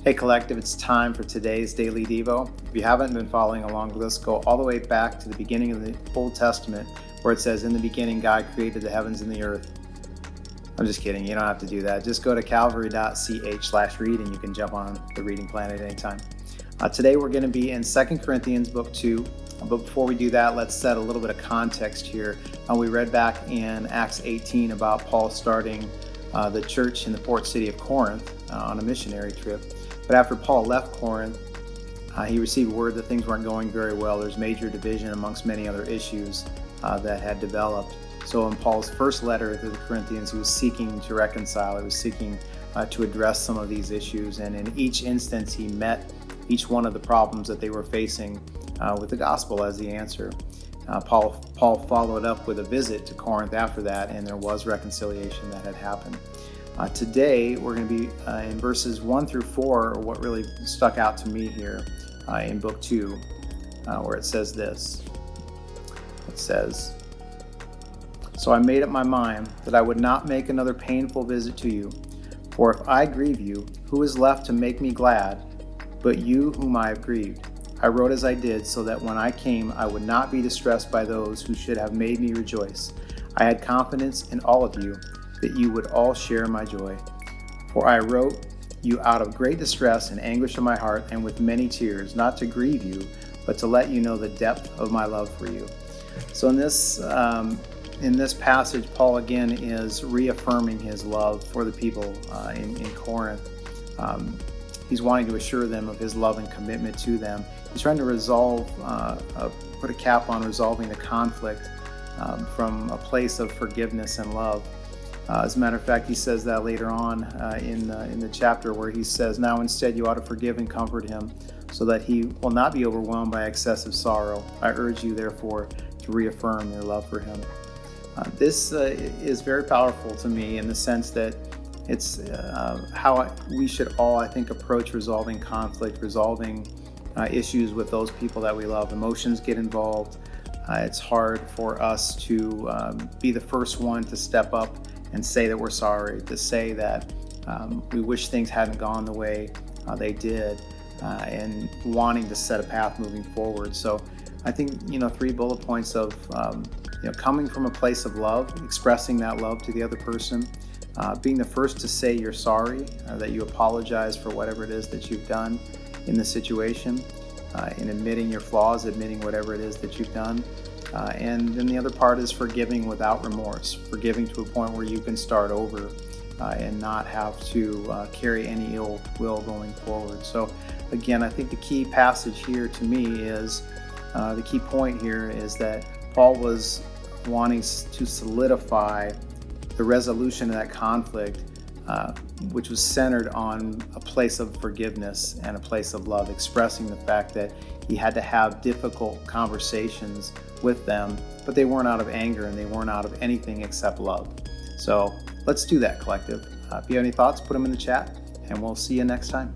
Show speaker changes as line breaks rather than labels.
Hey Collective, it's time for today's Daily Devo. If you haven't been following along with us, go all the way back to the beginning of the Old Testament where it says, in the beginning God created the heavens and the earth. I'm just kidding, you don't have to do that. Just go to calvary.ch/read and you can jump on the reading plan at any time. Today we're going to be in 2 Corinthians book 2. But before we do that, let's set a little bit of context here. We read back in Acts 18 about Paul starting the church in the port city of Corinth on a missionary trip. But after Paul left Corinth, he received word that things weren't going very well. There's major division amongst many other issues that had developed. So in Paul's first letter to the Corinthians, he was seeking to reconcile. He was seeking to address some of these issues. And in each instance, he met each one of the problems that they were facing with the gospel as the answer. Paul followed up with a visit to Corinth after that, and there was reconciliation that had happened. Today, we're going to be in verses 1 through 4, or what really stuck out to me here in book 2, where it says this. It says, "So I made up my mind that I would not make another painful visit to you, for if I grieve you, who is left to make me glad but you whom I have grieved? I wrote as I did, so that when I came I would not be distressed by those who should have made me rejoice. I had confidence in all of you, that you would all share my joy. For I wrote you out of great distress and anguish of my heart, and with many tears, not to grieve you, but to let you know the depth of my love for you." So in this passage, Paul again is reaffirming his love for the people in Corinth. He's wanting to assure them of his love and commitment to them. He's trying to put a cap on resolving the conflict from a place of forgiveness and love. As a matter of fact, he says that later on in the chapter where he says, "Now instead you ought to forgive and comfort him, so that he will not be overwhelmed by excessive sorrow. I urge you, therefore, to reaffirm your love for him." This is very powerful to me in the sense that it's how we should all, I think, approach resolving conflict, resolving issues with those people that we love. Emotions get involved. It's hard for us to be the first one to step up and say that we're sorry, to say that we wish things hadn't gone the way they did, and wanting to set a path moving forward. So I think, 3 bullet points of coming from a place of love, expressing that love to the other person, being the first to say you're sorry, that you apologize for whatever it is that you've done in the situation, in admitting your flaws, admitting whatever it is that you've done. And then the other part is forgiving without remorse, forgiving to a point where you can start over and not have to carry any ill will going forward. So again, I think the key passage here to me is, the key point here is that Paul was wanting to solidify the resolution of that conflict, which was centered on a place of forgiveness and a place of love, expressing the fact that he had to have difficult conversations with them, but they weren't out of anger and they weren't out of anything except love. So let's do that, Collective. If you have any thoughts, put them in the chat, and we'll see you next time.